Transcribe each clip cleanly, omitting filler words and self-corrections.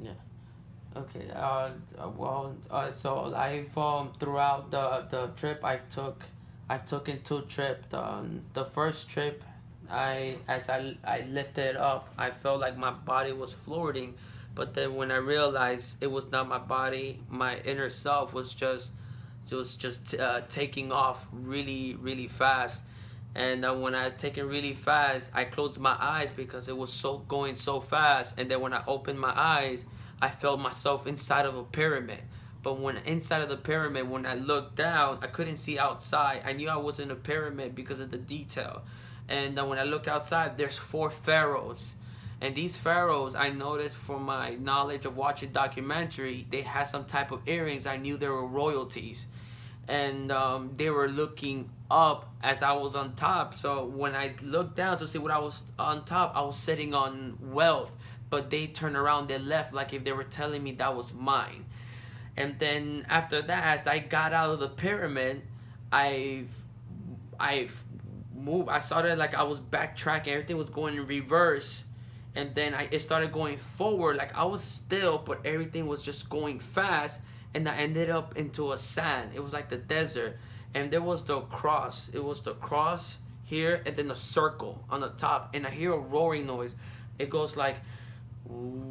Yeah. Okay. So I've throughout the trip I've taken two trips. The first trip, I lifted up, I felt like my body was floating, but then when I realized it was not my body, my inner self was just taking off really fast. And when I was taking really fast, I closed my eyes because it was so going so fast. And then when I opened my eyes, I felt myself inside of a pyramid. But when inside of the pyramid, when I looked down, I couldn't see outside. I knew I was in a pyramid because of the detail. And when I look outside, there's four pharaohs. And these pharaohs, I noticed from my knowledge of watching documentary, they had some type of earrings. I knew they were royalties, and they were looking up as I was on top. So when I looked down to see what I was on top, I was sitting on wealth, but they turned around, they left like if they were telling me that was mine. And then after that, as I got out of the pyramid, I've I've moved. I started like I was backtracking. Everything was going in reverse, and then it started going forward. Like I was still, but everything was just going fast. And I ended up into a sand. It was like the desert, and there was the cross. It was the cross here, and then the circle on the top. And I hear a roaring noise. It goes like, ooh.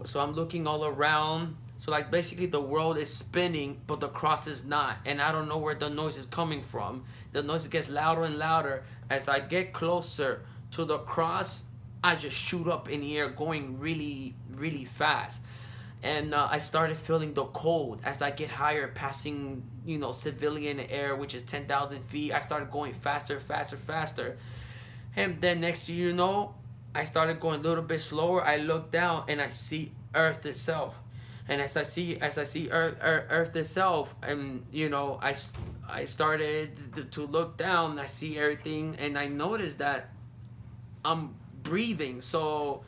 So I'm looking all around. So like basically the world is spinning, but the cross is not, and I don't know where the noise is coming from. The noise gets louder and louder as I get closer to the cross. I just shoot up in the air, going really fast, and I started feeling the cold as I get higher, passing civilian air, which is 10,000 feet. I started going faster, and then next thing you know, I started going a little bit slower. I look down and I see Earth itself. And as I see Earth itself, and I started to look down. I see everything, and I noticed that I'm breathing. So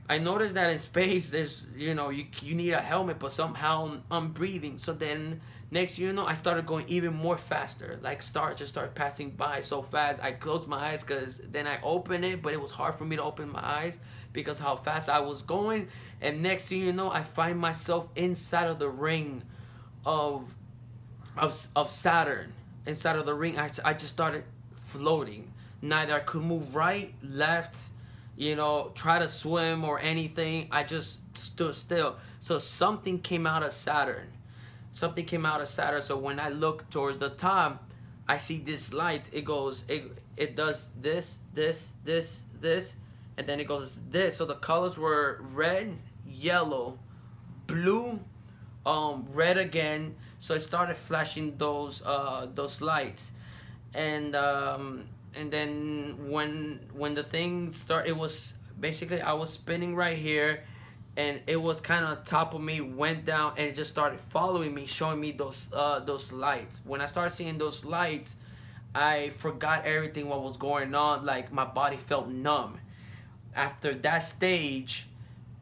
I noticed that in space, there's you need a helmet, but somehow I'm breathing. So then next I started going even more faster. Like stars just started passing by so fast. I closed my eyes because then I opened it, but it was hard for me to open my eyes because how fast I was going. And next thing you know, I find myself inside of the ring of of Saturn. Inside of the ring, I just started floating. Neither I could move right, left, try to swim or anything. I just stood still. So something came out of Saturn. Something came out of Saturn. So when I look towards the top, I see this light. It does this, and then it goes this. So the colors were red, yellow, blue, red again. So it started flashing those lights, and then when the thing started, it was basically I was spinning right here, and it was kind of top of me, went down, and it just started following me, showing me those lights. When I started seeing those lights, I forgot everything what was going on. Like my body felt numb. After that stage,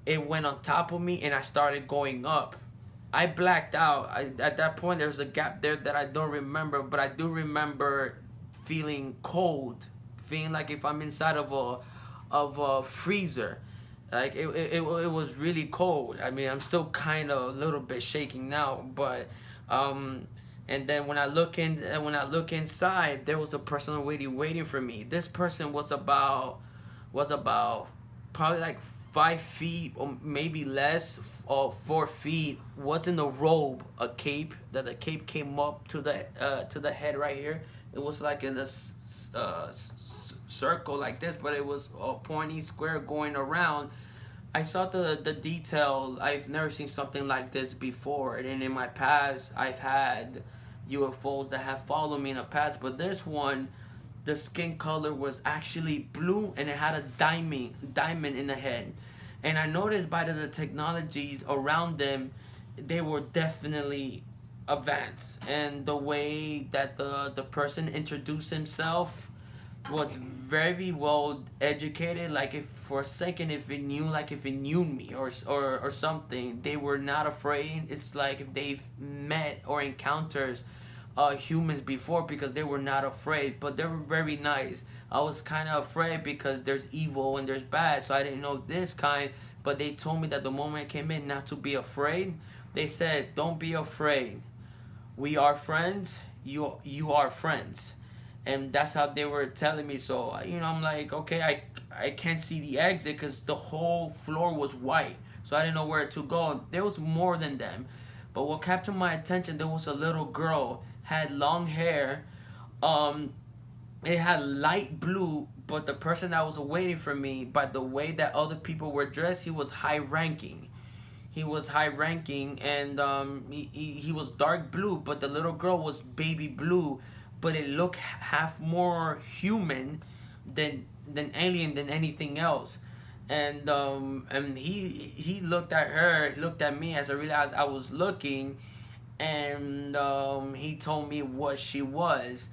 it went on top of me, and I started going up. I blacked out. At that point, there was a gap there that I don't remember, but I do remember feeling cold, feeling like if I'm inside of a freezer. Like it was really cold. I mean, I'm still kind of a little bit shaking now, but um, and then when I look inside, there was a person already waiting for me. This person was about probably like 5 feet or maybe less, or 4 feet. Was in a robe, a cape. That the cape came up to the head right here. It was like in a circle like this, but it was a pointy square going around. I saw the detail. I've never seen something like this before, and in my past, I've had UFOs that have followed me in the past, but this one, the skin color was actually blue, and it had a diamond in the head. And I noticed by the technologies around them, they were definitely advanced. And the way that the person introduced himself was very well educated. Like if for a second, if it knew me, or something, they were not afraid. It's like if they've met or encountered humans before because they were not afraid, but they were very nice. I was kind of afraid because there's evil and there's bad, so I didn't know this kind. But they told me that the moment I came in, not to be afraid. They said, "Don't be afraid. We are friends. You are friends." And that's how they were telling me. So I'm like, okay, I can't see the exit because the whole floor was white, so I didn't know where to go. There was more than them, but what captured my attention, there was a little girl, had long hair, um, it had light blue, but the person that was waiting for me, by the way that other people were dressed, he was high ranking. He was high ranking, and he was dark blue, but the little girl was baby blue, but it looked half more human than alien than anything else. And he looked at her, looked at me as I realized I was looking, and he told me what she was.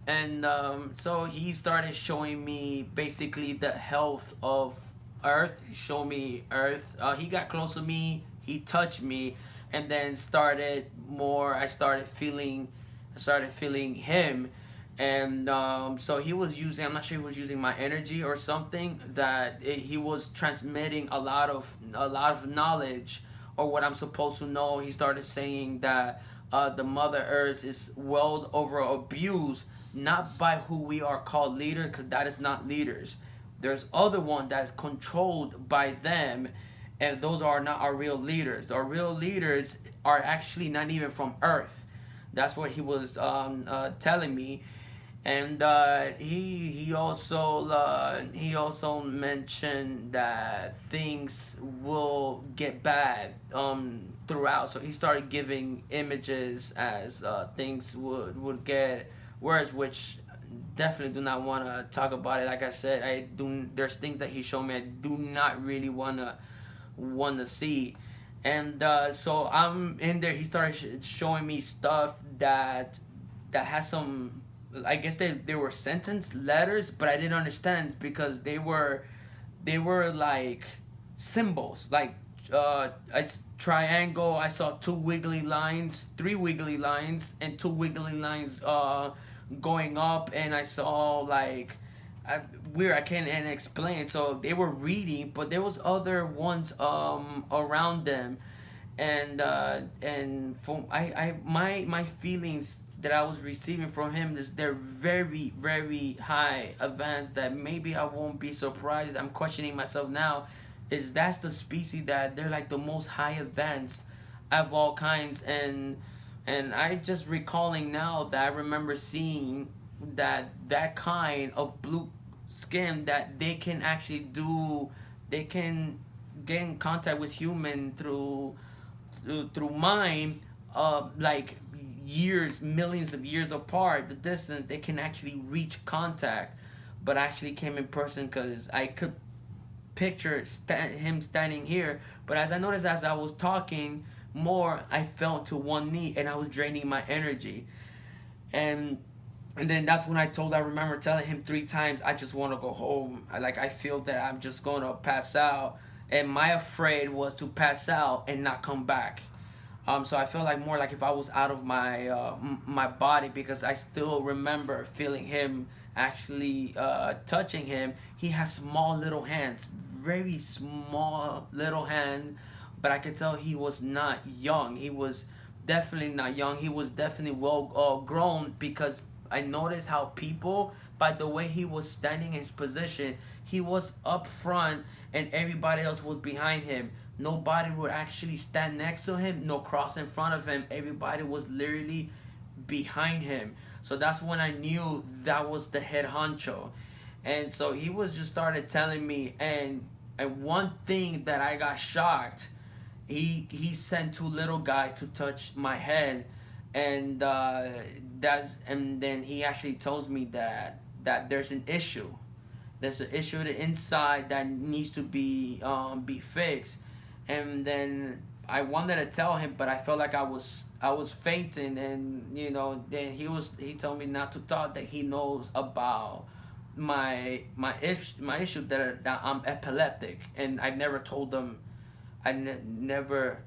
And so he started showing me basically the health of Earth. He showed me Earth. He got close to me. He touched me, and then started more. I started feeling him, and so he was using. I'm not sure he was using my energy or something. He was transmitting a lot of knowledge or what I'm supposed to know. He started saying that the Mother Earth is well over abused, not by who we are called leaders, because that is not leaders. There's other one that is controlled by them, and those are not our real leaders. Our real leaders are actually not even from Earth. That's what he was telling me. And he also mentioned that things will get bad throughout. So he started giving images as things would get worse, which definitely do not want to talk about it. Like I said, I do. There's things that he showed me I do not really want to see. And so I'm in there. He started showing me stuff that has some. I guess they were sentence letters, but I didn't understand because they were like symbols, like a triangle. I saw two wiggly lines, three wiggly lines, and two wiggly lines going up, and I saw like weird. I can't explain. So they were reading, but there was other ones around them, and from my feelings that I was receiving from him is they're very very high advanced, that maybe I won't be surprised. I'm questioning myself now, is that's the species that they're like the most high advanced of all kinds. And I just recalling now that I remember seeing that kind of blue skin, that they can actually do, they can get in contact with human through mind, like years, millions of years apart, the distance, they can actually reach contact. But I actually came in person because I could picture him standing here. But as I noticed, as I was talking more, I fell to one knee and I was draining my energy. And and then that's when I remember telling him three times, I just want to go home. I feel that I'm just going to pass out. And my afraid was to pass out and not come back. So I felt like more like if I was out of my body, because I still remember feeling him actually touching him. He has small little hands, very small little hand, but I could tell he was not young. He was definitely not young. He was definitely well grown, because I noticed how people, by the way he was standing in his position, he was up front and everybody else was behind him. Nobody would actually stand next to him, no cross in front of him. Everybody was literally behind him. So that's when I knew that was the head honcho. And so he was just started telling me, and one thing that I got shocked, he sent two little guys to touch my head, and and then he actually tells me that there's an issue. There's an issue to the inside that needs to be fixed. And then I wanted to tell him, but I felt like I was fainting, and then he told me not to talk, that he knows about my issue, that I'm epileptic, and I never told him. I never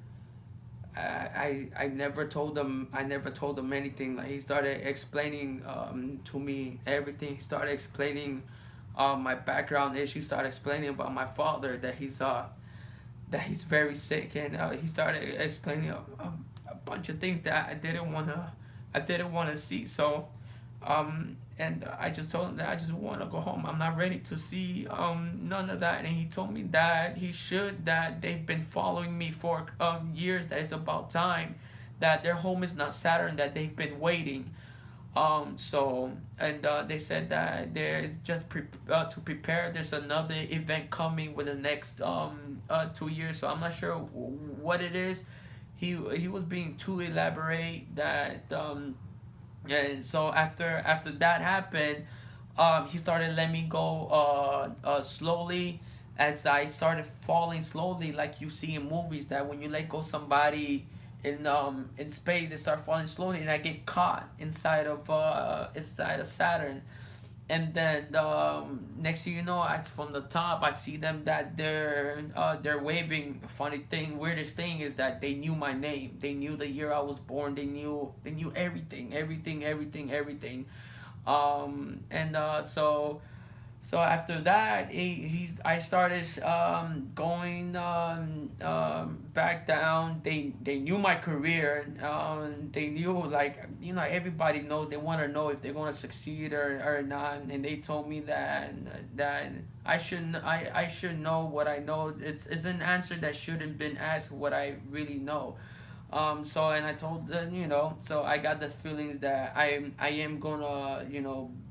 I never told them, anything. Like, he started explaining to me everything. He started explaining my background issues. Started explaining about my father, that he's very sick, and he started explaining a bunch of things that I didn't wanna see. So and I just told him that I just want to go home. I'm not ready to see none of that. And he told me that that they've been following me for years, that it's about time, that their home is not Saturn, that they've been waiting. So, and they said that there's just to prepare. There's another event coming with the next 2 years. So I'm not sure what it is. He was being too elaborate that and so after that happened, he started letting me go slowly, as I started falling slowly, like you see in movies, that when you let go somebody in space, they start falling slowly, and I get caught inside of Saturn. And then next thing you know, I from the top I see them that they're waving. Funny thing, weirdest thing is that they knew my name. They knew the year I was born. They knew everything, everything, everything, everything. And so after that, I started going back down. They knew my career. They knew, like, everybody knows. They want to know if they're going to succeed or not. And they told me that I should know what I know. It's an answer that shouldn't been asked, what I really know. So, and I told them, so I got the feelings that I am gonna,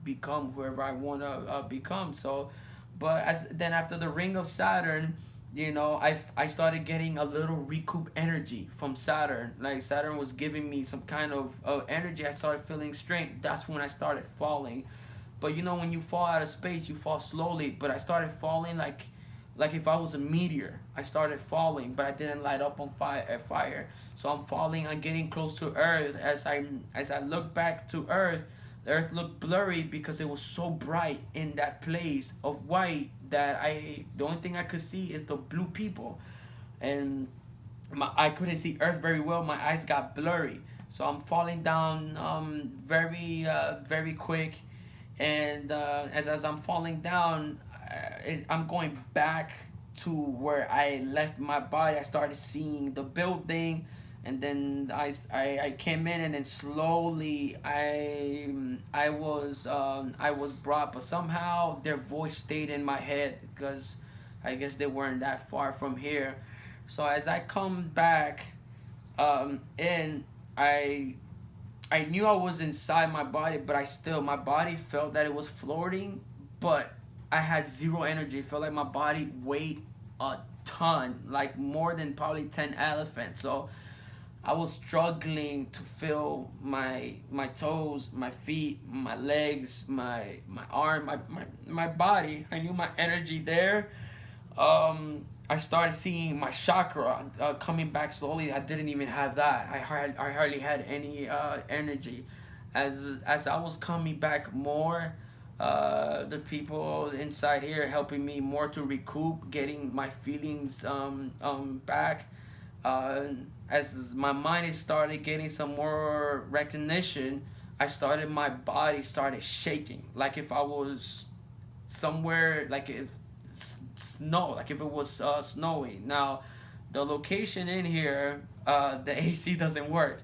become whoever I wanna become. So, but as then after the ring of Saturn, I started getting a little recoup energy from Saturn. Like, Saturn was giving me some kind of energy. I started feeling strength. That's when I started falling. But when you fall out of space, you fall slowly. But I started falling like if I was a meteor. I started falling, but I didn't light up on fire. So I'm falling. I'm getting close to Earth. As I look back to Earth, the Earth looked blurry because it was so bright in that place of white that the only thing I could see is the blue people, and I couldn't see Earth very well. My eyes got blurry. So I'm falling down very quick, and as I'm falling down, I'm going back to where I left my body. I started seeing the building, and then I came in, and then slowly I was brought, but somehow their voice stayed in my head because I guess they weren't that far from here. So as I come back in, I knew I was inside my body, but my body felt that it was floating, but I had zero energy. It felt like my body weighed a ton, like more than probably 10 elephants. So I was struggling to feel my toes, my feet, my legs, my arm, my body. I knew my energy there. I started seeing my chakra coming back slowly. I didn't even have that. I hardly had any energy. As I was coming back more, the people inside here helping me more to recoup, getting my feelings back. Uh, as my mind is started getting some more recognition, my body started shaking, like if I was somewhere, like if snow, like if it was snowy. Now, the location in here, the AC doesn't work.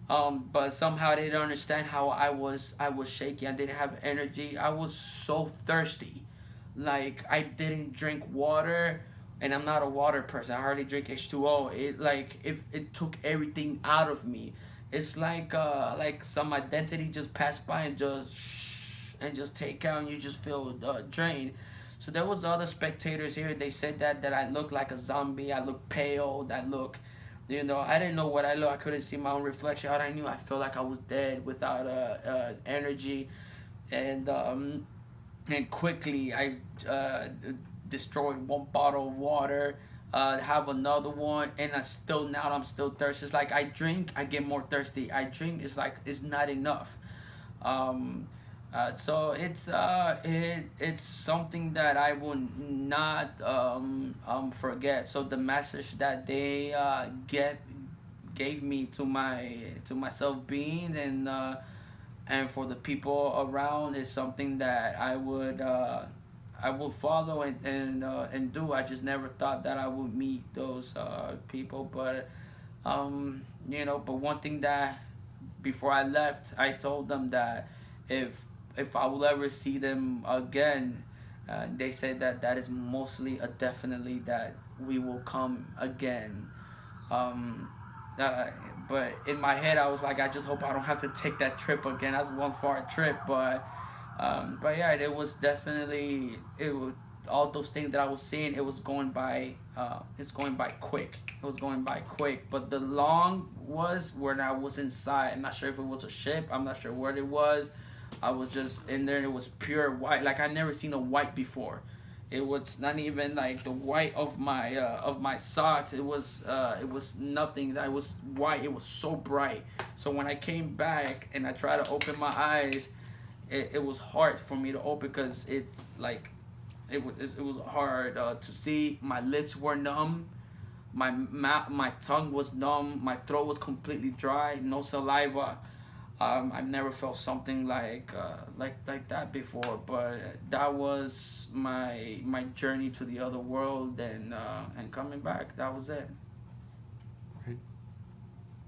But somehow they didn't understand how I was shaky. I didn't have energy. I was so thirsty, like I didn't drink water, and I'm not a water person. I hardly drink H2O. It, like, if it took everything out of me. It's like some identity just passed by and just take out, and you just feel drained. So there was other spectators here. They said that I look like a zombie. I look pale. That look, I didn't know what I look. I couldn't see my own reflection. All I knew, I felt like I was dead without energy, and quickly I destroyed one bottle of water. Have another one, and I'm still thirsty. It's like I drink, I get more thirsty. I drink, it's like it's not enough. Um, so it's something that I will not forget. So the message that they gave me to myself being, and for the people around is something that I would follow and do. I just never thought that I would meet those people, but but one thing that before I left, I told them that if if I will ever see them again, they said that that is mostly a definitely that we will come again. Um, uh, but in my head, I was like, I just hope I don't have to take that trip again. That's one far trip, but yeah, it was definitely it was all those things that I was seeing. It was going by. It's going by quick. It was going by quick. But the long was when I was inside. I'm not sure if it was a ship. I'm not sure what it was. I was just in there. It was pure white. Like I never seen a white before. It was not even like the white of my socks. It was nothing. That was white. It was so bright. So when I came back and I tried to open my eyes, it was hard for me to open because it's like it was hard to see. My lips were numb. My tongue was numb. My throat was completely dry. No saliva. I've never felt something like that before, but that was my journey to the other world and coming back. That was it.